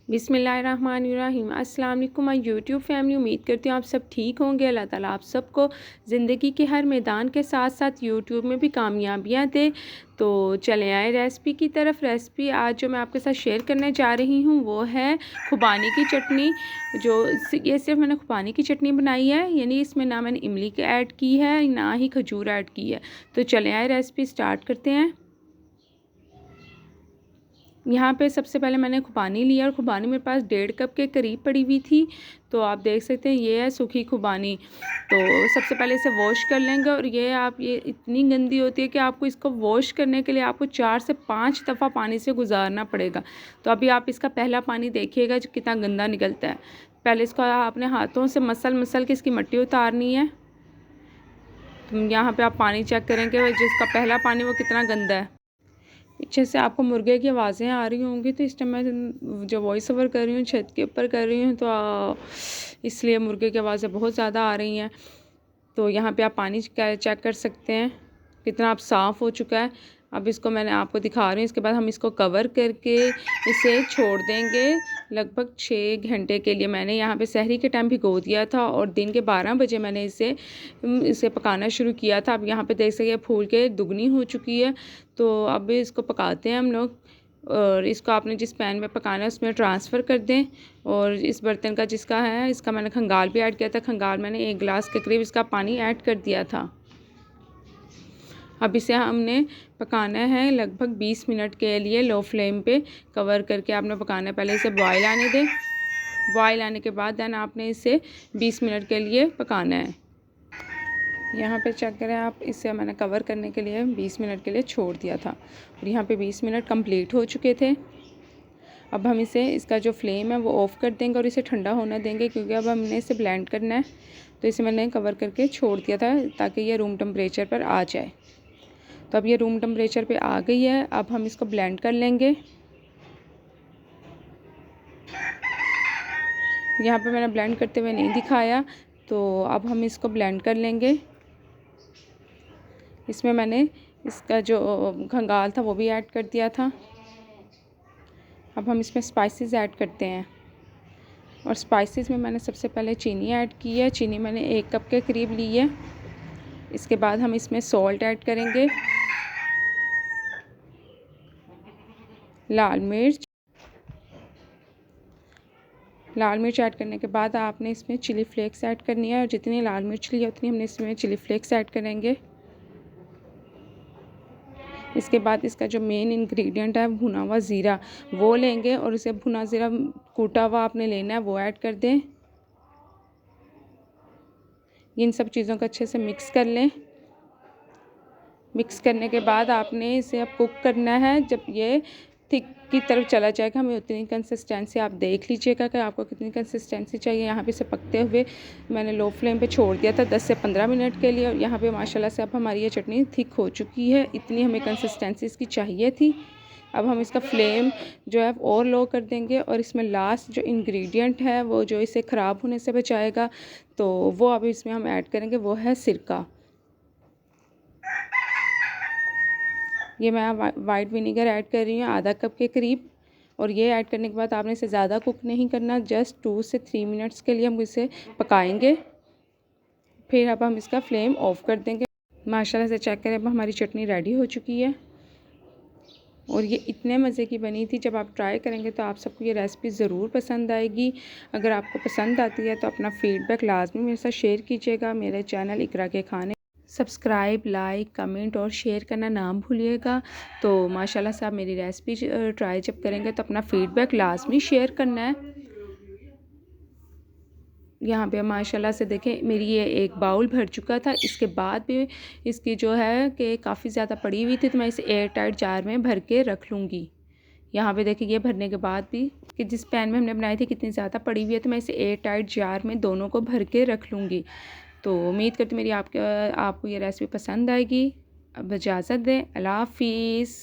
बिस्मिल्लाहिर्रहमानिर्रहीम। अस्सलाम वालेकुम माय यूट्यूब फैमिली। उम्मीद करती हूँ आप सब ठीक होंगे। अल्लाह ताला आप सबको ज़िंदगी के हर मैदान के साथ साथ यूट्यूब में भी कामयाबियाँ दे। तो चले आए रेसिपी की तरफ। रेसिपी आज जो मैं आपके साथ शेयर करने जा रही हूँ वो है खुबानी की चटनी। ये सिर्फ मैंने खुबानी की चटनी बनाई है, यानी इसमें ना मैंने इमली की ऐड की है ना ही खजूर ऐड की है। तो चले आए रेसिपी स्टार्ट करते हैं। यहाँ पे सबसे पहले मैंने खुबानी लिया और खुबानी मेरे पास 1.5 कप के करीब पड़ी हुई थी। तो आप देख सकते हैं ये है सूखी खुबानी। तो सबसे पहले इसे वॉश कर लेंगे और ये इतनी गंदी होती है कि आपको इसको वॉश करने के लिए आपको 4 से 5 दफ़ा पानी से गुजारना पड़ेगा। तो अभी आप इसका पहला पानी देखिएगा जो कितना गंदा निकलता है। पहले इसको आपने हाथों से मसल के इसकी मिट्टी उतारनी है। तो यहाँ पर आप पानी चेक करेंगे जिसका पहला पानी वो कितना गंदा है। पीछे से आपको मुर्गे की आवाज़ें आ रही होंगी, तो इस टाइम मैं जो वॉइस ओवर कर रही हूँ छत के ऊपर कर रही हूँ, तो इसलिए मुर्गे की आवाज़ें बहुत ज़्यादा आ रही हैं। तो यहाँ पे आप पानी चेक कर सकते हैं कितना अब साफ़ हो चुका है। अब इसको मैंने आपको दिखा रही हूँ। इसके बाद हम इसको कवर करके इसे छोड़ देंगे लगभग 6 घंटे के लिए। मैंने यहाँ पे सहरी के टाइम भिगो दिया था और दिन के 12 बजे मैंने इसे पकाना शुरू किया था। अब यहाँ पे देख सकते फूल के दुगनी हो चुकी है। तो अब इसको पकाते हैं हम लोग। और इसको आपने जिस पैन में पकाना है उसमें ट्रांसफ़र कर दें। और इस बर्तन का जिसका है इसका मैंने खंगाल भी ऐड किया था। खंगाल मैंने 1 गिलास के करीब इसका पानी ऐड कर दिया था। अब इसे हमने पकाना है लगभग 20 मिनट के लिए लो फ्लेम पे कवर करके आपने पकाना है। पहले इसे बॉयल आने दें। बॉयल आने के बाद देन आपने इसे 20 मिनट के लिए पकाना है। यहाँ पे चेक करें आप, इसे मैंने कवर करने के लिए 20 मिनट के लिए छोड़ दिया था और यहाँ पे 20 मिनट कंप्लीट हो चुके थे। अब हम इसका जो फ्लेम है वो ऑफ़ कर देंगे और इसे ठंडा होने देंगे, क्योंकि अब हमने इसे ब्लेंड करना है। तो इसे मैंने कवर करके छोड़ दिया था ताकि ये रूम टेम्परेचर पर आ जाए। तो अब ये रूम टेम्परेचर पे आ गई है। अब हम इसको ब्लेंड कर लेंगे। यहाँ पे मैंने ब्लेंड करते हुए नहीं दिखाया, तो अब हम इसको ब्लेंड कर लेंगे। इसमें मैंने इसका जो खंगाल था वो भी ऐड कर दिया था। अब हम इसमें स्पाइसेस ऐड करते हैं और स्पाइसेस में मैंने सबसे पहले चीनी ऐड की है। चीनी मैंने 1 कप के करीब ली है। इसके बाद हम इसमें सॉल्ट ऐड करेंगे, लाल मिर्च ऐड करने के बाद आपने इसमें चिली फ्लेक्स ऐड करनी है और जितनी लाल मिर्च ली है उतनी हमने इसमें चिली फ्लेक्स ऐड करेंगे। इसके बाद इसका जो मेन इंग्रेडिएंट है भुना हुआ ज़ीरा वो लेंगे और इसे भुना ज़ीरा कूटा हुआ आपने लेना है, वो ऐड कर दें। इन सब चीज़ों को अच्छे से मिक्स कर लें। मिक्स करने के बाद आपने इसे अब कुक करना है। जब ये थिक की तरफ चला जाएगा हमें उतनी कंसिस्टेंसी आप देख लीजिएगा कि आपको कितनी कंसिस्टेंसी चाहिए। यहाँ पे इसे पकते हुए मैंने लो फ्लेम पे छोड़ दिया था 10 से 15 मिनट के लिए और यहाँ पे माशाल्लाह से अब हमारी ये चटनी थिक हो चुकी है। इतनी हमें कंसिस्टेंसी इसकी चाहिए थी। अब हम इसका फ्लेम जो है और लो कर देंगे और इसमें लास्ट जो इंग्रेडिएंट है वो जो इसे ख़राब होने से बचाएगा, तो वो अब इसमें हम ऐड करेंगे, वो है सिरका। ये मैं वाइट विनेगर ऐड कर रही हूँ आधा कप के करीब। और ये ऐड करने के बाद आपने इसे ज़्यादा कुक नहीं करना, जस्ट 2 से 3 मिनट्स के लिए हम इसे पकाएंगे। फिर अब हम इसका फ्लेम ऑफ़ कर देंगे। माशाल्लाह से चेक करें अब हमारी चटनी रेडी हो चुकी है और ये इतने मज़े की बनी थी। जब आप ट्राई करेंगे तो आप सबको ये रेसिपी ज़रूर पसंद आएगी। अगर आपको पसंद आती है तो अपना फ़ीडबैक लाजमी मेरे साथ शेयर कीजिएगा। मेरे चैनल इकरा के खाने सब्सक्राइब, लाइक, कमेंट और शेयर करना ना भूलिएगा। तो माशाल्लाह से आप मेरी रेसिपी ट्राई जब करेंगे तो अपना फ़ीडबैक लाजमी शेयर करना है। यहाँ पे माशाल्लाह से देखें मेरी ये एक बाउल भर चुका था। इसके बाद भी इसकी जो है कि काफ़ी ज़्यादा पड़ी हुई थी, तो मैं इसे एयर टाइट जार में भर के रख लूँगी। यहाँ पे देखिए ये भरने के बाद भी कि जिस पैन में हमने बनाई थी कितनी ज़्यादा पड़ी हुई है, तो मैं इसे एयर टाइट जार में दोनों को भर के रख लूँगी। तो उम्मीद करती हूँ आपको ये रेसिपी पसंद आएगी। अब इजाज़त दें। अल्लाह हाफ़िज़।